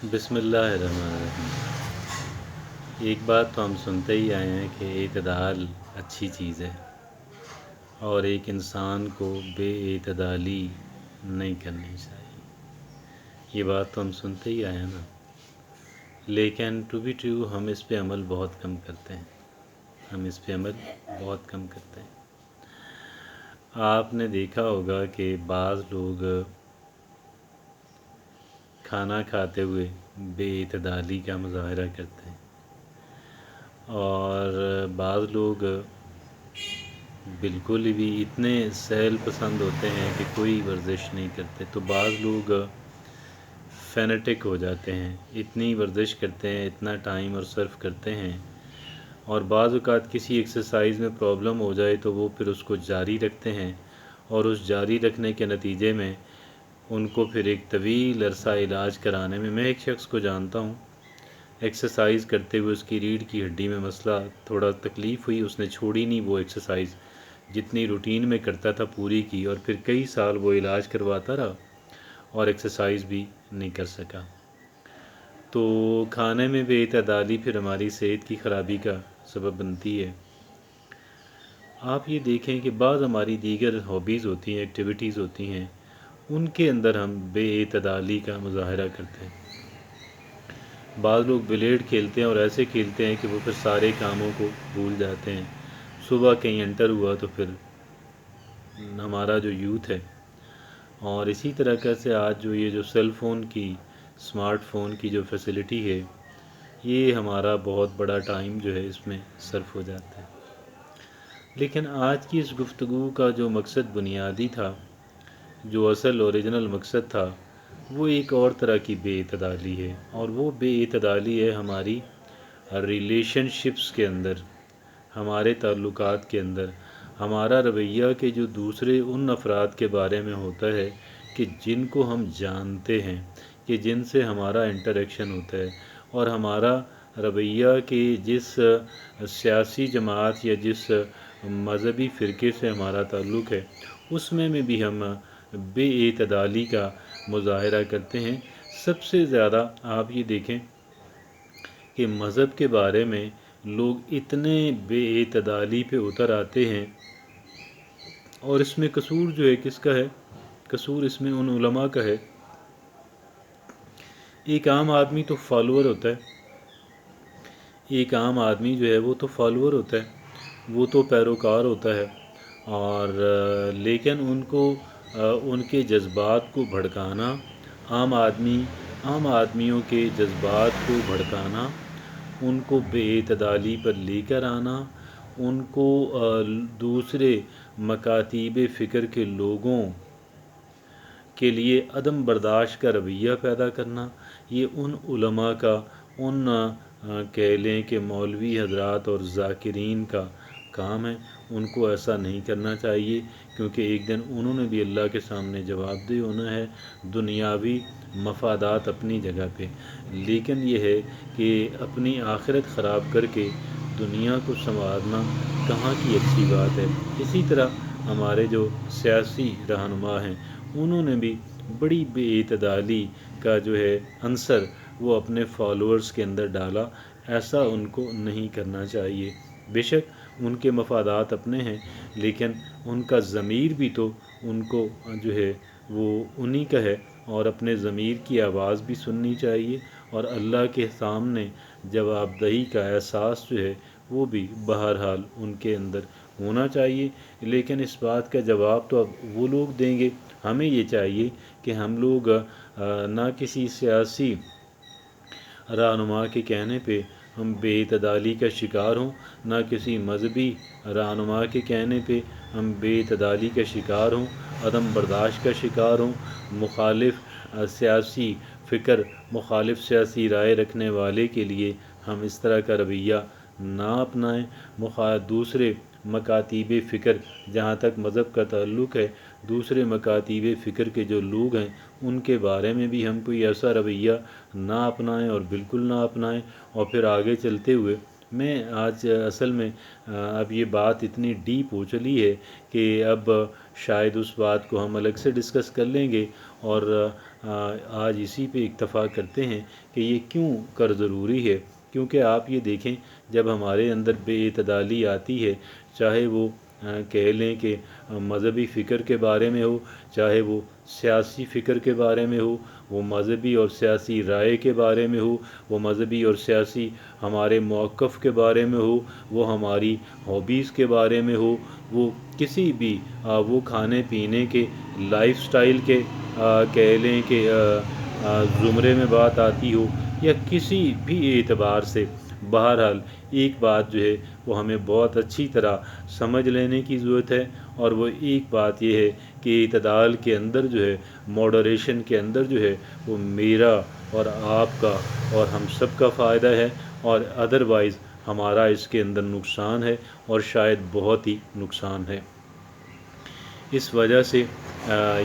بسم اللہ الرحمن الرحیم۔ ایک بات تو ہم سنتے ہی آئے ہیں کہ اعتدال اچھی چیز ہے اور ایک انسان کو بے اعتدالی نہیں کرنی چاہیے۔ یہ بات تو ہم سنتے ہی آئے ہیں نا، لیکن ٹو بی ٹرو ہم اس پہ عمل بہت کم کرتے ہیں۔ بہت کم کرتے ہیں۔ آپ نے دیکھا ہوگا کہ بعض لوگ کھانا کھاتے ہوئے بے اعتدالی کا مظاہرہ کرتے ہیں، اور بعض لوگ بالکل بھی اتنے سہل پسند ہوتے ہیں کہ کوئی ورزش نہیں کرتے، تو بعض لوگ فینیٹک ہو جاتے ہیں، اتنی ورزش کرتے ہیں، اتنا ٹائم اور صرف کرتے ہیں، اور بعض اوقات کسی ایکسرسائز میں پرابلم ہو جائے تو وہ پھر اس کو جاری رکھتے ہیں، اور اس جاری رکھنے کے نتیجے میں ان کو پھر ایک طویل عرصہ علاج کرانے میں ایک شخص کو جانتا ہوں، ایکسرسائز کرتے ہوئے اس کی ریڑھ کی ہڈی میں مسئلہ، تھوڑا تکلیف ہوئی، اس نے چھوڑی نہیں وہ ایکسرسائز، جتنی روٹین میں کرتا تھا پوری کی، اور پھر کئی سال وہ علاج کرواتا رہا اور ایکسرسائز بھی نہیں کر سکا۔ تو کھانے میں بے اعتدالی پھر ہماری صحت کی خرابی کا سبب بنتی ہے۔ آپ یہ دیکھیں کہ بعض ہماری دیگر ہابیز ہوتی ہیں، ایکٹیویٹیز ہوتی ہیں، ان کے اندر ہم بے اعتدالی کا مظاہرہ کرتے ہیں۔ بعض لوگ بلیڈ کھیلتے ہیں اور ایسے کھیلتے ہیں کہ وہ پھر سارے کاموں کو بھول جاتے ہیں۔ صبح کہیں انٹر ہوا تو پھر ہمارا جو یوتھ ہے، اور اسی طرح سے آج جو یہ جو سیل فون کی، اسمارٹ فون کی جو فیسلٹی ہے، یہ ہمارا بہت بڑا ٹائم جو ہے اس میں صرف ہو جاتا ہے۔ لیکن آج کی اس گفتگو کا جو مقصد بنیادی تھا، جو اصل اوریجنل مقصد تھا، وہ ایک اور طرح کی بے اعتدالی ہے، اور وہ بے اعتدالی ہے ہماری ریلیشن شپس کے اندر، ہمارے تعلقات کے اندر، ہمارا رویہ کہ جو دوسرے ان افراد کے بارے میں ہوتا ہے کہ جن کو ہم جانتے ہیں، کہ جن سے ہمارا انٹریکشن ہوتا ہے، اور ہمارا رویہ کہ جس سیاسی جماعت یا جس مذہبی فرقے سے ہمارا تعلق ہے، اس میں بھی ہم بے اعتدالی کا مظاہرہ کرتے ہیں۔ سب سے زیادہ آپ یہ دیکھیں کہ مذہب کے بارے میں لوگ اتنے بے اعتدالی پہ اتر آتے ہیں، اور اس میں قصور جو ہے کس کا ہے؟ قصور اس میں ان علماء کا ہے۔ ایک عام آدمی تو فالوور ہوتا ہے، ایک عام آدمی جو ہے وہ تو فالوور ہوتا ہے، وہ تو پیروکار ہوتا ہے، اور لیکن ان کو ان کے جذبات کو بھڑکانا، عام آدمیوں کے جذبات کو بھڑکانا، ان کو بے اعتدالی پر لے کر آنا، ان کو دوسرے مکاتیب فکر کے لوگوں کے لیے عدم برداشت کا رویہ پیدا کرنا، یہ ان علماء کا، ان کہہ لیں کہ مولوی حضرات اور ذاکرین کا کام ہے۔ ان کو ایسا نہیں کرنا چاہیے، کیونکہ ایک دن انہوں نے بھی اللہ کے سامنے جواب دہ ہونا ہے۔ دنیاوی مفادات اپنی جگہ پہ، لیکن یہ ہے کہ اپنی آخرت خراب کر کے دنیا کو سنوارنا کہاں کی اچھی بات ہے۔ اسی طرح ہمارے جو سیاسی رہنما ہیں، انہوں نے بھی بڑی بے اعتدالی کا جو ہے عنصر وہ اپنے فالوورز کے اندر ڈالا۔ ایسا ان کو نہیں کرنا چاہیے۔ بے شک ان کے مفادات اپنے ہیں، لیکن ان کا ضمیر بھی تو ان کو جو ہے وہ انہی کا ہے، اور اپنے ضمیر کی آواز بھی سننی چاہیے، اور اللہ کے سامنے جواب دہی کا احساس جو ہے وہ بھی بہرحال ان کے اندر ہونا چاہیے۔ لیکن اس بات کا جواب تو اب وہ لوگ دیں گے۔ ہمیں یہ چاہیے کہ ہم لوگ نہ کسی سیاسی رہنما کے کہنے پہ ہم بے اعتدالی کا شکار ہوں، نہ کسی مذہبی رہنما کے کہنے پہ ہم بے اعتدالی کا شکار ہوں، عدم برداشت کا شکار ہوں، مخالف سیاسی فکر، مخالف سیاسی رائے رکھنے والے کے لیے ہم اس طرح کا رویہ نہ اپنائیں۔ دوسرے مکاتیب فکر، جہاں تک مذہب کا تعلق ہے، دوسرے مکاتیب فکر کے جو لوگ ہیں ان کے بارے میں بھی ہم کوئی ایسا رویہ نہ اپنائیں، اور بالکل نہ اپنائیں۔ اور پھر آگے چلتے ہوئے میں آج اصل میں اب یہ بات اتنی ڈیپ ہو چلی ہے کہ اب شاید اس بات کو ہم الگ سے ڈسکس کر لیں گے، اور آج اسی پہ اکتفا کرتے ہیں کہ یہ کیوں کر ضروری ہے، کیونکہ آپ یہ دیکھیں جب ہمارے اندر بے اعتدالی آتی ہے، چاہے وہ کہہ لیں کہ مذہبی فکر کے بارے میں ہو، چاہے وہ سیاسی فکر کے بارے میں ہو، وہ مذہبی اور سیاسی رائے کے بارے میں ہو، وہ مذہبی اور سیاسی ہمارے موقف کے بارے میں ہو، وہ ہماری ہابیز کے بارے میں ہو، وہ کسی بھی وہ کھانے پینے کے لائف سٹائل کے کہہ لیں کہ زمرے میں بات آتی ہو، یا کسی بھی اعتبار سے، بہرحال ایک بات جو ہے وہ ہمیں بہت اچھی طرح سمجھ لینے کی ضرورت ہے، اور وہ ایک بات یہ ہے کہ اعتدال کے اندر جو ہے، ماڈریشن کے اندر جو ہے، وہ میرا اور آپ کا اور ہم سب کا فائدہ ہے، اور ادروائز ہمارا اس کے اندر نقصان ہے، اور شاید بہت ہی نقصان ہے۔ اس وجہ سے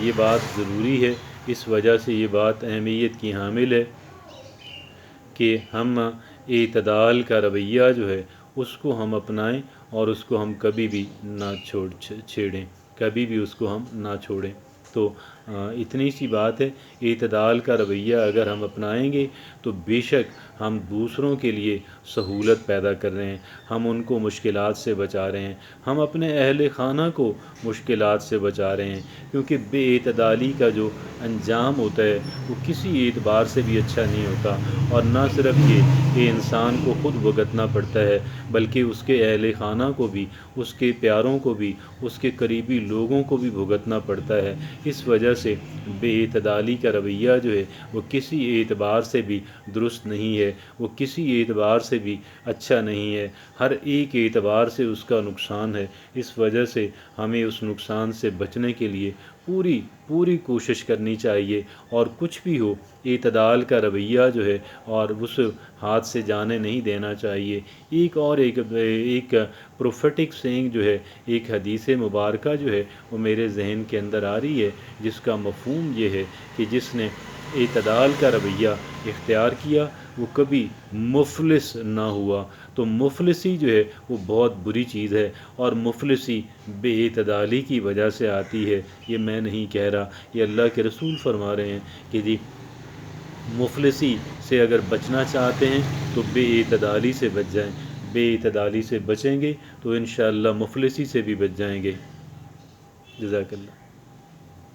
یہ بات ضروری ہے، اس وجہ سے یہ بات اہمیت کی حامل ہے کہ ہم اعتدال کا رویہ جو ہے اس کو ہم اپنائیں، اور اس کو ہم کبھی بھی نہ چھیڑیں، کبھی بھی اس کو ہم نہ چھوڑیں۔ تو اتنی سی بات ہے، اعتدال کا رویہ اگر ہم اپنائیں گے تو بے شک ہم دوسروں کے لیے سہولت پیدا کر رہے ہیں، ہم ان کو مشکلات سے بچا رہے ہیں، ہم اپنے اہل خانہ کو مشکلات سے بچا رہے ہیں، کیونکہ بے اعتدالی کا جو انجام ہوتا ہے وہ کسی اعتبار سے بھی اچھا نہیں ہوتا، اور نہ صرف یہ کہ انسان کو خود بھگتنا پڑتا ہے، بلکہ اس کے اہل خانہ کو بھی، اس کے پیاروں کو بھی، اس کے قریبی لوگوں کو بھی بھگتنا پڑتا ہے۔ اس وجہ سے بے اعتدالی کا رویہ جو ہے وہ کسی اعتبار سے بھی درست نہیں ہے، وہ کسی اعتبار سے بھی اچھا نہیں ہے، ہر ایک اعتبار سے اس کا نقصان ہے۔ اس وجہ سے ہمیں اس نقصان سے بچنے کے لیے پوری کوشش کرنی چاہیے، اور کچھ بھی ہو اعتدال کا رویہ جو ہے اور اس ہاتھ سے جانے نہیں دینا چاہیے۔ ایک پروفیٹک سینگ جو ہے، ایک حدیث مبارکہ جو ہے وہ میرے ذہن کے اندر آ رہی ہے، جس کا مفہوم یہ ہے کہ جس نے اعتدال کا رویہ اختیار کیا وہ کبھی مفلس نہ ہوا۔ تو مفلسی جو ہے وہ بہت بری چیز ہے، اور مفلسی بے اعتدالی کی وجہ سے آتی ہے، یہ میں نہیں کہہ رہا، یہ اللہ کے رسول فرما رہے ہیں کہ جی مفلسی سے اگر بچنا چاہتے ہیں تو بے اعتدالی سے بچ جائیں، بے اعتدالی سے بچیں گے تو انشاءاللہ مفلسی سے بھی بچ جائیں گے۔ جزاک اللہ۔